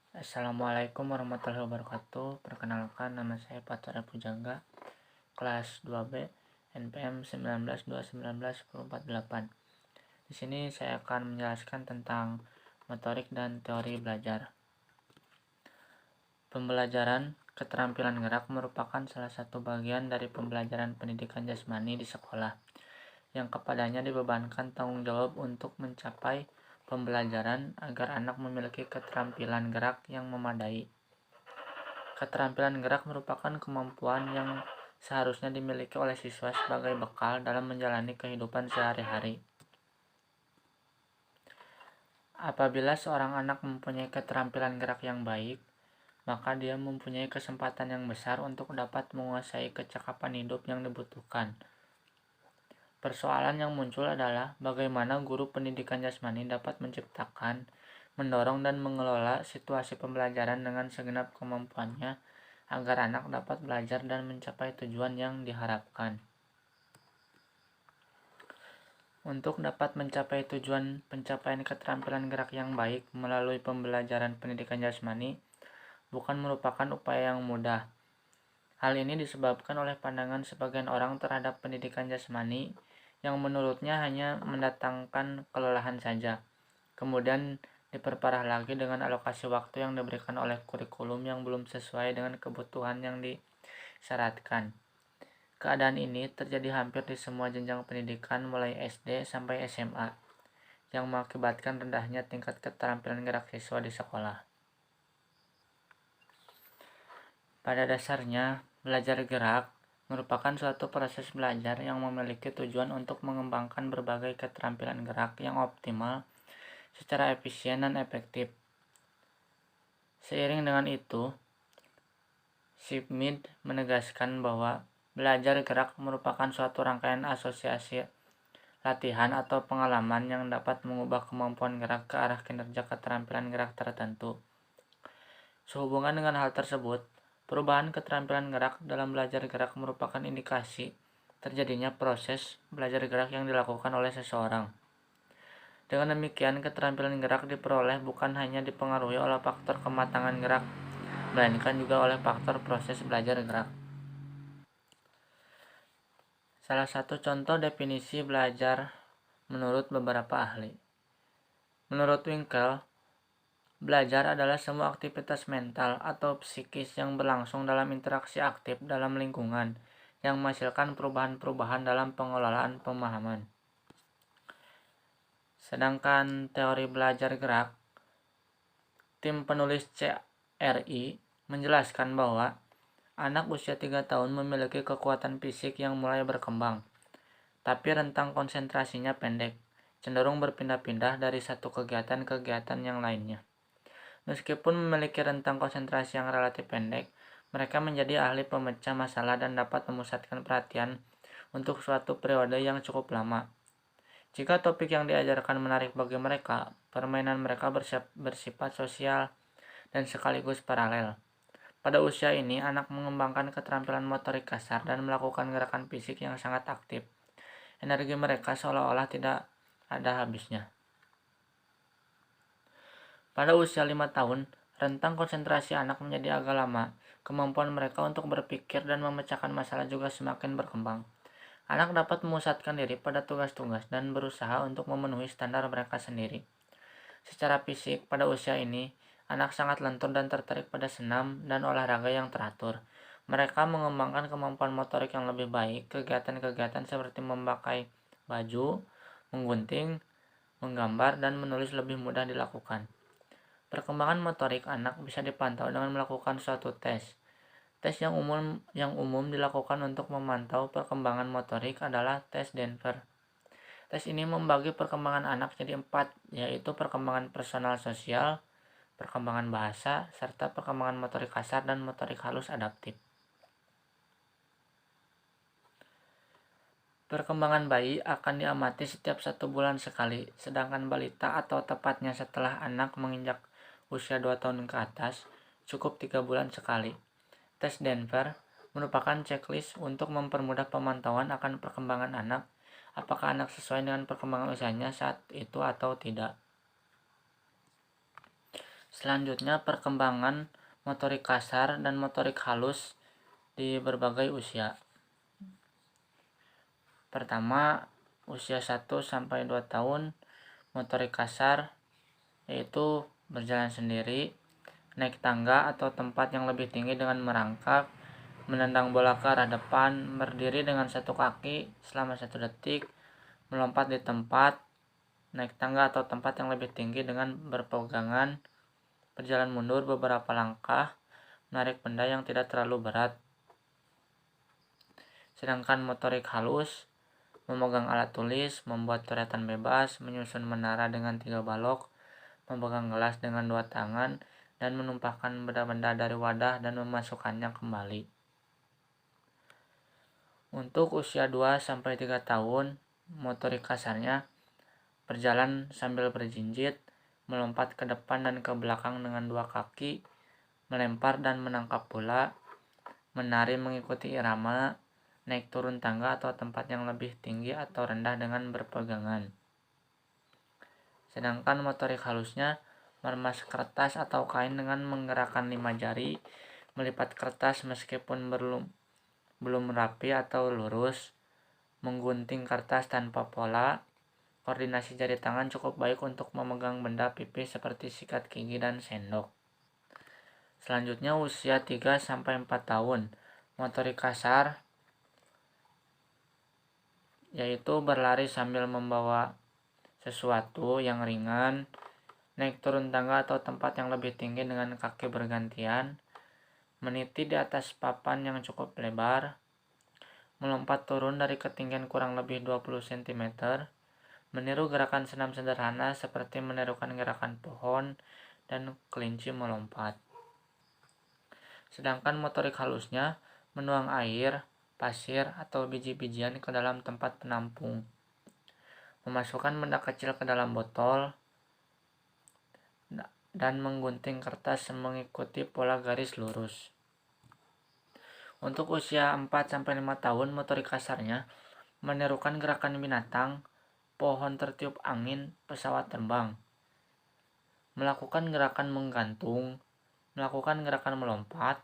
Assalamualaikum warahmatullahi wabarakatuh. Perkenalkan, nama saya Fathar Pujangga, kelas 2B, NPM 19291048. Di sini saya akan menjelaskan tentang motorik dan teori belajar. Pembelajaran keterampilan gerak merupakan salah satu bagian dari pembelajaran pendidikan jasmani di sekolah, yang kepadanya dibebankan tanggung jawab untuk mencapai pembelajaran agar anak memiliki keterampilan gerak yang memadai. Keterampilan gerak merupakan kemampuan yang seharusnya dimiliki oleh siswa sebagai bekal dalam menjalani kehidupan sehari-hari. Apabila seorang anak mempunyai keterampilan gerak yang baik, maka dia mempunyai kesempatan yang besar untuk dapat menguasai kecakapan hidup yang dibutuhkan. Persoalan yang muncul adalah bagaimana guru pendidikan jasmani dapat menciptakan, mendorong dan mengelola situasi pembelajaran dengan segenap kemampuannya agar anak dapat belajar dan mencapai tujuan yang diharapkan. Untuk dapat mencapai tujuan pencapaian keterampilan gerak yang baik melalui pembelajaran pendidikan jasmani bukan merupakan upaya yang mudah. Hal ini disebabkan oleh pandangan sebagian orang terhadap pendidikan jasmani yang menurutnya hanya mendatangkan kelelahan saja. Kemudian diperparah lagi dengan alokasi waktu yang diberikan oleh kurikulum yang belum sesuai dengan kebutuhan yang disyaratkan. Keadaan ini terjadi hampir di semua jenjang pendidikan mulai SD sampai SMA, yang mengakibatkan rendahnya tingkat keterampilan gerak siswa di sekolah. Pada dasarnya, belajar gerak merupakan suatu proses belajar yang memiliki tujuan untuk mengembangkan berbagai keterampilan gerak yang optimal secara efisien dan efektif. Seiring dengan itu, Schmidt menegaskan bahwa belajar gerak merupakan suatu rangkaian asosiasi latihan atau pengalaman yang dapat mengubah kemampuan gerak ke arah kinerja keterampilan gerak tertentu. Sehubungan dengan hal tersebut, perubahan keterampilan gerak dalam belajar gerak merupakan indikasi terjadinya proses belajar gerak yang dilakukan oleh seseorang. Dengan demikian, keterampilan gerak diperoleh bukan hanya dipengaruhi oleh faktor kematangan gerak, melainkan juga oleh faktor proses belajar gerak. Salah satu contoh definisi belajar menurut beberapa ahli. Menurut Winkel, belajar adalah semua aktivitas mental atau psikis yang berlangsung dalam interaksi aktif dalam lingkungan yang menghasilkan perubahan-perubahan dalam pengelolaan pemahaman. Sedangkan teori belajar gerak, tim penulis CRI menjelaskan bahwa anak usia 3 tahun memiliki kekuatan fisik yang mulai berkembang, tapi rentang konsentrasinya pendek, cenderung berpindah-pindah dari satu kegiatan ke kegiatan yang lainnya. Meskipun memiliki rentang konsentrasi yang relatif pendek, mereka menjadi ahli pemecah masalah dan dapat memusatkan perhatian untuk suatu periode yang cukup lama. Jika topik yang diajarkan menarik bagi mereka, permainan mereka bersifat sosial dan sekaligus paralel. Pada usia ini, anak mengembangkan keterampilan motorik kasar dan melakukan gerakan fisik yang sangat aktif. Energi mereka seolah-olah tidak ada habisnya. Pada usia 5 tahun, rentang konsentrasi anak menjadi agak lama. Kemampuan mereka untuk berpikir dan memecahkan masalah juga semakin berkembang. Anak dapat memusatkan diri pada tugas-tugas dan berusaha untuk memenuhi standar mereka sendiri. Secara fisik, pada usia ini, anak sangat lentur dan tertarik pada senam dan olahraga yang teratur. Mereka mengembangkan kemampuan motorik yang lebih baik. Kegiatan-kegiatan seperti memakai baju, menggunting, menggambar, dan menulis lebih mudah dilakukan. Perkembangan motorik anak bisa dipantau dengan melakukan suatu tes. Tes yang umum dilakukan untuk memantau perkembangan motorik adalah tes Denver. Tes ini membagi perkembangan anak jadi 4, yaitu perkembangan personal sosial, perkembangan bahasa, serta perkembangan motorik kasar dan motorik halus adaptif. Perkembangan bayi akan diamati setiap 1 bulan sekali, sedangkan balita atau tepatnya setelah anak menginjak usia 2 tahun ke atas, cukup 3 bulan sekali. Tes Denver merupakan checklist untuk mempermudah pemantauan akan perkembangan anak, apakah anak sesuai dengan perkembangan usianya saat itu atau tidak. Selanjutnya, perkembangan motorik kasar dan motorik halus di berbagai usia. Pertama, usia 1-2 tahun, motorik kasar yaitu berjalan sendiri, naik tangga atau tempat yang lebih tinggi dengan merangkak, menendang bola ke arah depan, berdiri dengan satu kaki selama 1 detik, melompat di tempat, naik tangga atau tempat yang lebih tinggi dengan berpegangan, berjalan mundur beberapa langkah, menarik benda yang tidak terlalu berat. Sedangkan motorik halus, memegang alat tulis, membuat coretan bebas, menyusun menara dengan 3 balok, memegang gelas dengan 2 tangan, dan menumpahkan benda-benda dari wadah dan memasukkannya kembali. Untuk usia 2-3 tahun, motorik kasarnya berjalan sambil berjinjit, melompat ke depan dan ke belakang dengan 2 kaki, melempar dan menangkap bola, menari mengikuti irama, naik turun tangga atau tempat yang lebih tinggi atau rendah dengan berpegangan. Sedangkan motorik halusnya meremas kertas atau kain dengan menggerakkan 5 jari, melipat kertas meskipun belum rapi atau lurus, menggunting kertas tanpa pola. Koordinasi jari tangan cukup baik untuk memegang benda pipih seperti sikat gigi dan sendok. Selanjutnya usia 3-4 tahun, motorik kasar yaitu berlari sambil membawa sesuatu yang ringan, naik turun tangga atau tempat yang lebih tinggi dengan kaki bergantian, meniti di atas papan yang cukup lebar, melompat turun dari ketinggian kurang lebih 20 cm, meniru gerakan senam sederhana seperti menirukan gerakan pohon dan kelinci melompat. Sedangkan motorik halusnya menuang air, pasir, atau biji-bijian ke dalam tempat penampung, memasukkan benda kecil ke dalam botol, dan menggunting kertas mengikuti pola garis lurus. Untuk usia 4-5 tahun, motorik kasarnya menirukan gerakan binatang, pohon tertiup angin, pesawat terbang, melakukan gerakan menggantung, melakukan gerakan melompat,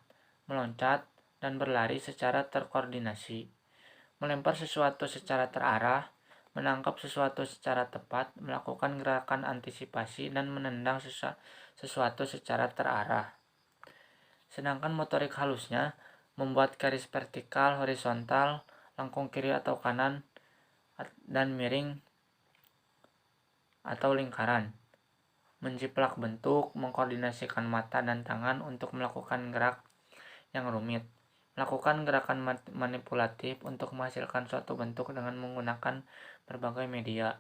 meloncat, dan berlari secara terkoordinasi, melempar sesuatu secara terarah, menangkap sesuatu secara tepat, melakukan gerakan antisipasi, dan menendang sesuatu secara terarah. Sedangkan motorik halusnya membuat garis vertikal, horizontal, lengkung kiri atau kanan, dan miring atau lingkaran, menjiplak bentuk, mengkoordinasikan mata dan tangan untuk melakukan gerak yang rumit, melakukan gerakan manipulatif untuk menghasilkan suatu bentuk dengan menggunakan berbagai media.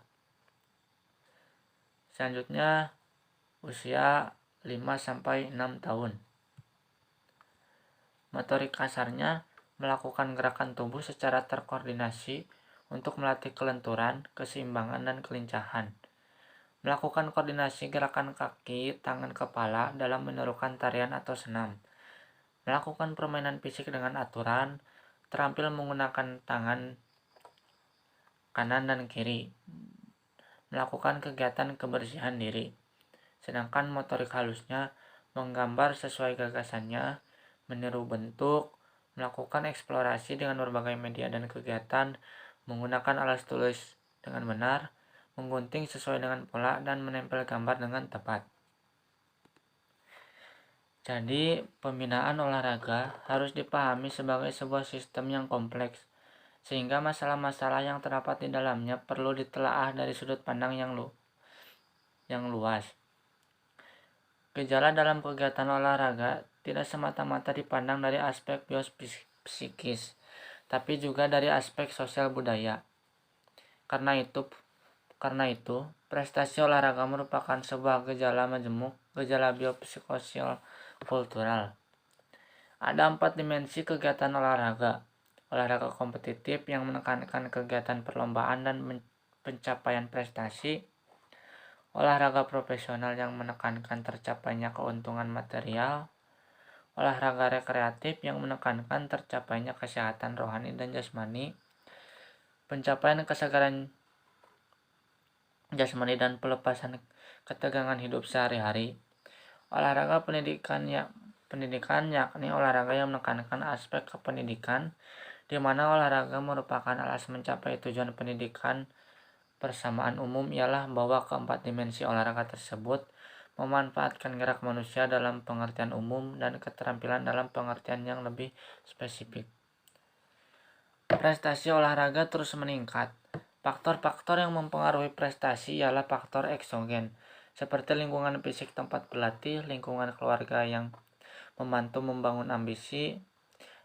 Selanjutnya usia 5-6 tahun. Motorik kasarnya melakukan gerakan tubuh secara terkoordinasi untuk melatih kelenturan, keseimbangan, dan kelincahan. Melakukan koordinasi gerakan kaki, tangan, kepala dalam menirukan tarian atau senam. Melakukan permainan fisik dengan aturan, terampil menggunakan tangan kanan dan kiri. Melakukan kegiatan kebersihan diri. Sedangkan motorik halusnya menggambar sesuai gagasannya, meniru bentuk, melakukan eksplorasi dengan berbagai media dan kegiatan, menggunakan alat tulis dengan benar, menggunting sesuai dengan pola, dan menempel gambar dengan tepat. Jadi, pembinaan olahraga harus dipahami sebagai sebuah sistem yang kompleks, sehingga masalah-masalah yang terdapat di dalamnya perlu ditelaah dari sudut pandang yang luas. Gejala dalam kegiatan olahraga tidak semata-mata dipandang dari aspek biopsikis, tapi juga dari aspek sosial budaya. Karena itu, prestasi olahraga merupakan sebuah gejala majemuk, gejala biopsikososial kultural. Ada 4 dimensi kegiatan olahraga. Olahraga kompetitif yang menekankan kegiatan perlombaan dan pencapaian prestasi. Olahraga profesional yang menekankan tercapainya keuntungan material. Olahraga rekreatif yang menekankan tercapainya kesehatan rohani dan jasmani. Pencapaian kesegaran jasmani dan pelepasan ketegangan hidup sehari-hari. Olahraga pendidikan yakni olahraga yang menekankan aspek kependidikan, di mana olahraga merupakan alas mencapai tujuan pendidikan. Persamaan umum ialah bahwa keempat dimensi olahraga tersebut memanfaatkan gerak manusia dalam pengertian umum dan keterampilan dalam pengertian yang lebih spesifik. Prestasi olahraga terus meningkat. Faktor-faktor yang mempengaruhi prestasi ialah faktor eksogen, seperti lingkungan fisik tempat berlatih, lingkungan keluarga yang membantu membangun ambisi,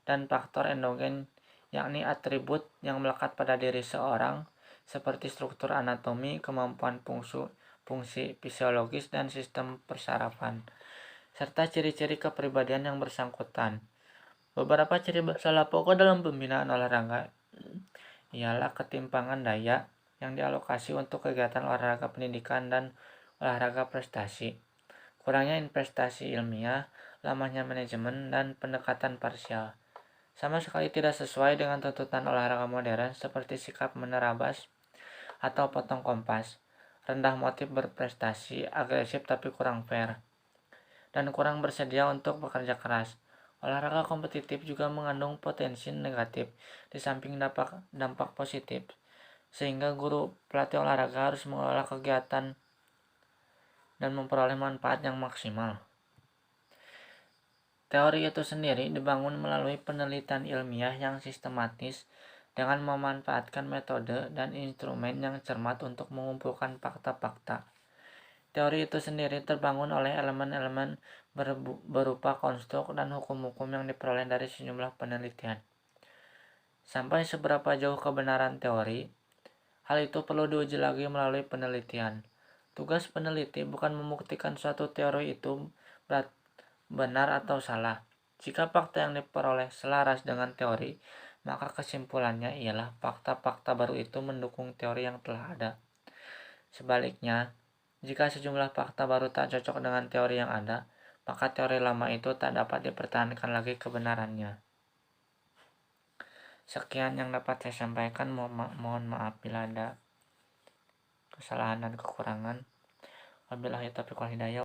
dan faktor endogen, yakni atribut yang melekat pada diri seorang, seperti struktur anatomi, kemampuan fungsi fisiologis, dan sistem persarafan, serta ciri-ciri kepribadian yang bersangkutan. Beberapa ciri masalah pokok dalam pembinaan olahraga ialah ketimpangan daya yang dialokasi untuk kegiatan olahraga pendidikan dan olahraga prestasi, kurangnya investasi ilmiah, lamanya manajemen, dan pendekatan parsial. Sama sekali tidak sesuai dengan tuntutan olahraga modern seperti sikap menerabas atau potong kompas, rendah motif berprestasi, agresif tapi kurang fair, dan kurang bersedia untuk bekerja keras. Olahraga kompetitif juga mengandung potensi negatif di samping dampak positif, sehingga guru pelatih olahraga harus mengelola kegiatan dan memperoleh manfaat yang maksimal. Teori itu sendiri dibangun melalui penelitian ilmiah yang sistematis dengan memanfaatkan metode dan instrumen yang cermat untuk mengumpulkan fakta-fakta. Teori itu sendiri terbangun oleh elemen-elemen berupa konstruk dan hukum-hukum yang diperoleh dari sejumlah penelitian. Sampai seberapa jauh kebenaran teori, hal itu perlu diuji lagi melalui penelitian. Tugas peneliti bukan membuktikan suatu teori itu benar atau salah. Jika fakta yang diperoleh selaras dengan teori, maka kesimpulannya ialah fakta-fakta baru itu mendukung teori yang telah ada. Sebaliknya, jika sejumlah fakta baru tak cocok dengan teori yang ada, maka teori lama itu tak dapat dipertahankan lagi kebenarannya. Sekian yang dapat saya sampaikan. Mohon maaf bila ada kesalahan dan kekurangan. Wabillahi taufiq wal hidayah.